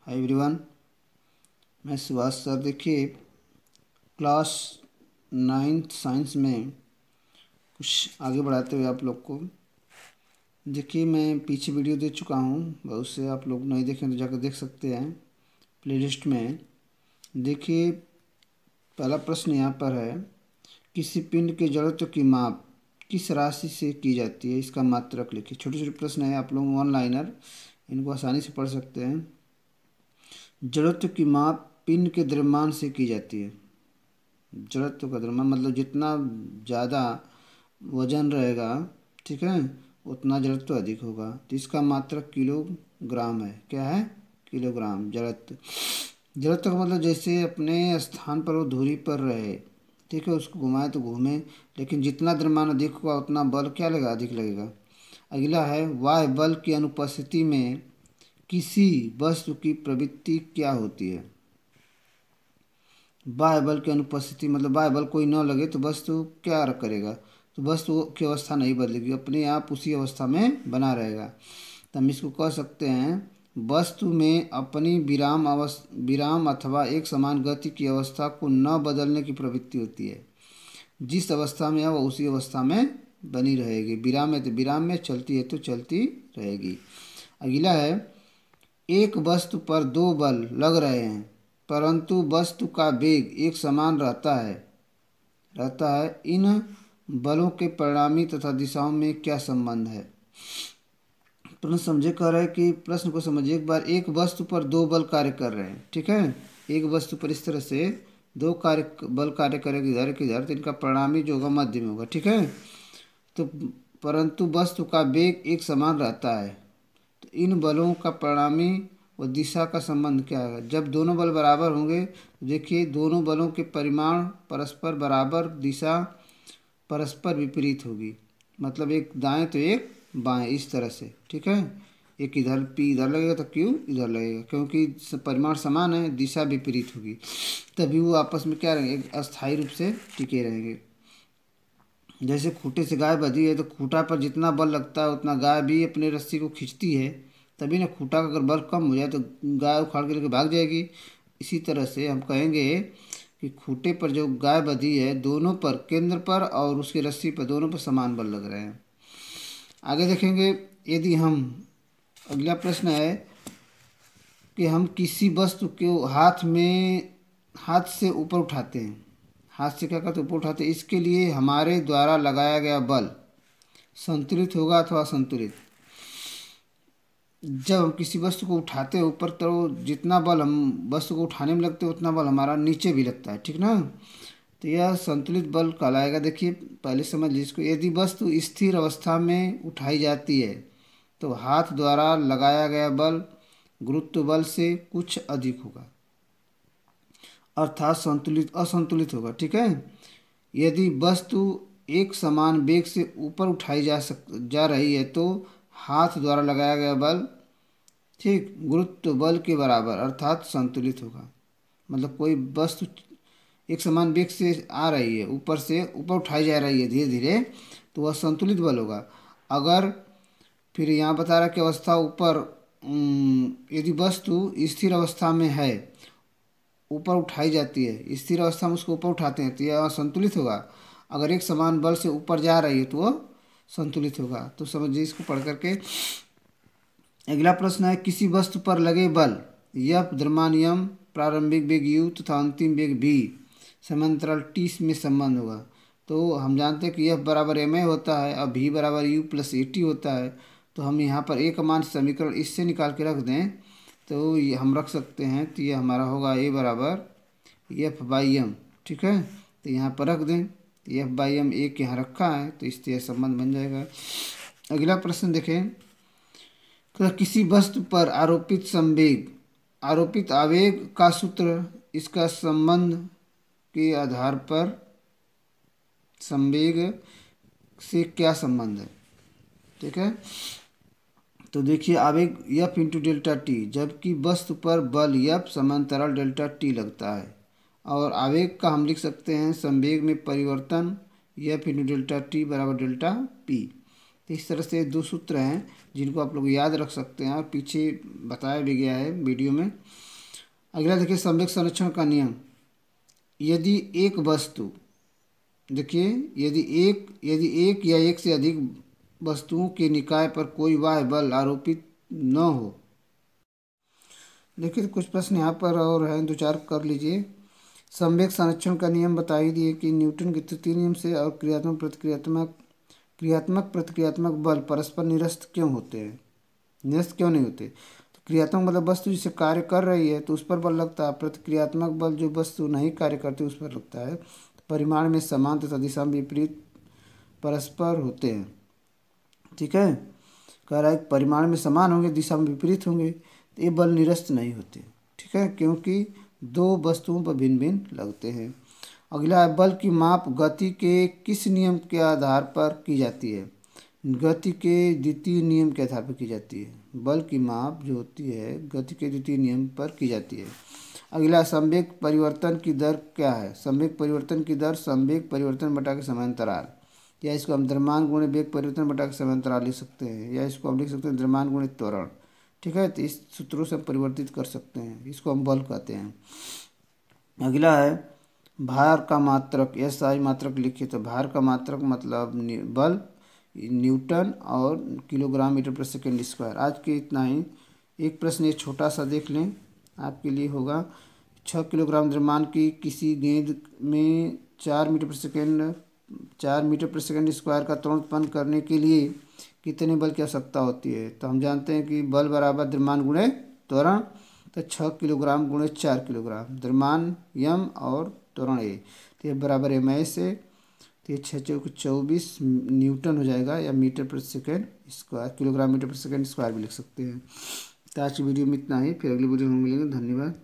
Hi everyone, मैं Subhash sir. देखिए, class 9th science में कुछ आगे बढ़ाते हुए आप लोग को देखिए, मैं पीछे वीडियो दे चुका हूँ बहुत से। आप लोग नहीं देखें तो जाकर देख सकते हैं प्लेलिस्ट में। देखिए, पहला प्रश्न यहाँ पर है, किसी पिंड के जड़त्व की माप किस राशि से की जाती है, इसका मात्रक लिखिए। छोटे छोटे प्रश्न है, आप लोग वन लाइनर, इनको आसानी से पढ़ सकते हैं। जड़त्व की माप पिंड के द्रव्यमान से की जाती है। जड़त्व का द्रव्यमान मतलब जितना ज़्यादा वजन रहेगा, ठीक है, उतना जड़त्व अधिक होगा। तो इसका मात्रक किलोग्राम है। क्या है? किलोग्राम। जड़त्व जड़त्व का मतलब जैसे अपने स्थान पर वो धुरी पर रहे, ठीक है, उसको घुमाए तो घूमे, लेकिन जितना द्रव्यमान अधिक होगा उतना बल क्या लगेगा? अधिक लगेगा। अगला है, वाह्य बल की अनुपस्थिति में किसी वस्तु की प्रवृत्ति क्या होती है। बाह्य बल की अनुपस्थिति मतलब बाह्य बल कोई न लगे तो वस्तु क्या करेगा? तो वस्तु की अवस्था नहीं बदलेगी, अपने आप उसी अवस्था में बना रहेगा। तो हम इसको कह सकते हैं, वस्तु में अपनी विराम अथवा एक समान गति की अवस्था को न बदलने की प्रवृत्ति होती है। जिस अवस्था में है वह उसी अवस्था में बनी रहेगी। विराम है तो विराम में, चलती है तो चलती रहेगी। अगला है, एक वस्तु पर दो बल लग रहे हैं परंतु वस्तु का वेग एक समान रहता है। इन बलों के परिणामी तथा दिशाओं में क्या संबंध है? प्रश्न समझे। कह रहा है कि प्रश्न को समझिए एक बार। एक वस्तु पर दो बल कार्य कर रहे हैं, ठीक है। एक वस्तु पर इस तरह से दो बल कार्य करेंगे, इधर के इधर, तो इनका परिणामी जो होगा मध्य में होगा, ठीक है। तो परंतु वस्तु का वेग एक समान रहता है, तो इन बलों का परिणामी और दिशा का संबंध क्या है? जब दोनों बल बराबर होंगे तो देखिए, दोनों बलों के परिमाण परस्पर बराबर, दिशा परस्पर विपरीत होगी। मतलब एक दाएं तो एक बाएं, इस तरह से, ठीक है। एक इधर पी इधर लगेगा तो क्यू इधर लगेगा, क्योंकि परिमाण समान है, दिशा विपरीत होगी। तभी वो आपस में क्या रहेंगे? एक अस्थायी रूप से टिके रहेंगे। जैसे खूंटे से गाय बंधी है तो खूंटा पर जितना बल लगता है उतना गाय भी अपने रस्सी को खींचती है, तभी ना। खूंटा का अगर बल कम हो जाए तो गाय उखाड़ के लेके भाग जाएगी। इसी तरह से हम कहेंगे कि खूंटे पर जो गाय बंधी है, दोनों पर, केंद्र पर और उसकी रस्सी पर, दोनों पर समान बल लग रहे हैं। आगे देखेंगे, यदि हम, अगला प्रश्न है कि हम किसी वस्तु को हाथ से ऊपर उठाते हैं। हाथ से क्या करते? ऊपर उठाते हैं। इसके लिए हमारे द्वारा लगाया गया बल संतुलित होगा अथवा असंतुलित। जब हम किसी वस्तु को उठाते हैं ऊपर, तो जितना बल हम वस्तु को उठाने में लगते हैं उतना बल हमारा नीचे भी लगता है, ठीक ना। तो यह संतुलित बल कहलाएगा। देखिए, पहले समझ लीजिए इसको। यदि वस्तु स्थिर अवस्था में उठाई जाती है तो हाथ द्वारा लगाया गया बल गुरुत्व बल से कुछ अधिक होगा, अर्थात असंतुलित होगा, ठीक है। यदि वस्तु एक समान वेग से ऊपर उठाई जा रही है तो हाथ द्वारा लगाया गया बल, ठीक, गुरुत्व बल के बराबर अर्थात संतुलित होगा। मतलब कोई वस्तु एक समान वेग से आ रही है, ऊपर से ऊपर उठाई जा रही है धीरे धीरे, तो वह संतुलित बल होगा। अगर फिर यहाँ बता रहा कि अवस्था ऊपर, यदि वस्तु स्थिर अवस्था में है, ऊपर उठाई जाती है, स्थिर अवस्था में उसको ऊपर उठाते हैं, तो यह संतुलित होगा। अगर एक समान बल से ऊपर जा रही है तो वह संतुलित होगा। तो समझिए इसको पढ़ करके। अगला प्रश्न है, किसी वस्तु पर लगे बल यह द्रव्यमान यम, प्रारंभिक वेग u तथा अंतिम वेग v समांतराल t में संबंध होगा। तो हम जानते हैं कि यह बराबर ma होता है और v बराबर u प्लस at होता है। तो हम यहाँ पर एक मान समीकरण इससे निकाल के रख दें तो ये हम रख सकते हैं। तो ये हमारा होगा a बराबर एफ बाई एम, ठीक है। तो यहाँ पर रख दें, एफ बाई एम एक यहाँ रखा है तो इससे यह संबंध बन जाएगा। अगला प्रश्न देखें, तो किसी वस्तु पर आरोपित आवेग का सूत्र, इसका संबंध के आधार पर संवेग से क्या संबंध है, ठीक है। तो देखिए, आवेग F इंटू डेल्टा टी, जबकि वस्तु पर बल F समांतराल डेल्टा टी लगता है। और आवेग का हम लिख सकते हैं संवेग में परिवर्तन F इंटू डेल्टा टी बराबर डेल्टा पी। तो इस तरह से दो सूत्र हैं जिनको आप लोग याद रख सकते हैं और पीछे बताया भी गया है वीडियो में। अगला देखिए संवेग संरक्षण का नियम। यदि एक वस्तु, देखिए यदि एक या एक से अधिक वस्तुओं के निकाय पर कोई बाह्य बल आरोपित न हो। देखिए तो कुछ प्रश्न यहाँ पर और हैं, दो चार कर लीजिए। संवेग संरक्षण का नियम बता ही दिए कि न्यूटन के तृतीय नियम से और क्रियात्मक प्रतिक्रियात्मक बल परस्पर निरस्त क्यों होते हैं, निरस्त क्यों नहीं होते। तो क्रियात्मक मतलब वस्तु जिसे कार्य कर रही है तो उस पर बल लगता है, प्रतिक्रियात्मक बल जो वस्तु नहीं कार्य करती उस पर लगता है। परिमाण में समान तथा दिशा में विपरीत परस्पर होते हैं। ठीक है, कह रहा है परिमाण में समान होंगे, दिशा में विपरीत होंगे, तो ये बल निरस्त नहीं होते। ठीक है, क्योंकि दो वस्तुओं पर भिन्न भिन्न लगते हैं। अगला है बल की माप गति के किस नियम के आधार पर की जाती है। गति के द्वितीय नियम के आधार पर की जाती है। बल की माप जो होती है गति के द्वितीय नियम पर की जाती है। अगला संवेग परिवर्तन की दर क्या है। संवेग परिवर्तन की दर संवेग परिवर्तन बटा के समांतराल, या इसको हम द्रव्यमान गुणे वेग परिवर्तन बटा के समांतराल लिख सकते हैं, या इसको हम लिख सकते हैं द्रव्यमान गुणे त्वरण। ठीक है, तो इस सूत्रों से हम परिवर्तित कर सकते हैं, इसको हम बल कहते हैं। अगला है भार का मात्रक, SI मात्रक लिखिए। तो भार का मात्रक मतलब बल न्यूटन और किलोग्राम मीटर पर सेकेंड स्क्वायर। आज के इतना ही। एक प्रश्न ये छोटा सा देख लें, आपके लिए होगा। 6 किलोग्राम द्रव्यमान की किसी गेंद में 4 मीटर पर सेकेंड स्क्वायर का त्वरण उत्पन्न करने के लिए कितने बल की आवश्यकता होती है। तो हम जानते हैं कि बल बराबर द्रव्यमान गुणे त्वरण। तो 6 किलोग्राम गुणे 4 किलोग्राम, द्रव्यमान m और त्वरण a, तो ये बराबर MI से। तो ये 6 चौक 24 न्यूटन हो जाएगा, या मीटर पर सेकेंड स्क्वायर, किलोग्राम मीटर पर सेकेंड स्क्वायर भी लिख सकते हैं। तो आज की वीडियो में इतना ही, फिर अगली वीडियो में मिलेंगे। धन्यवाद।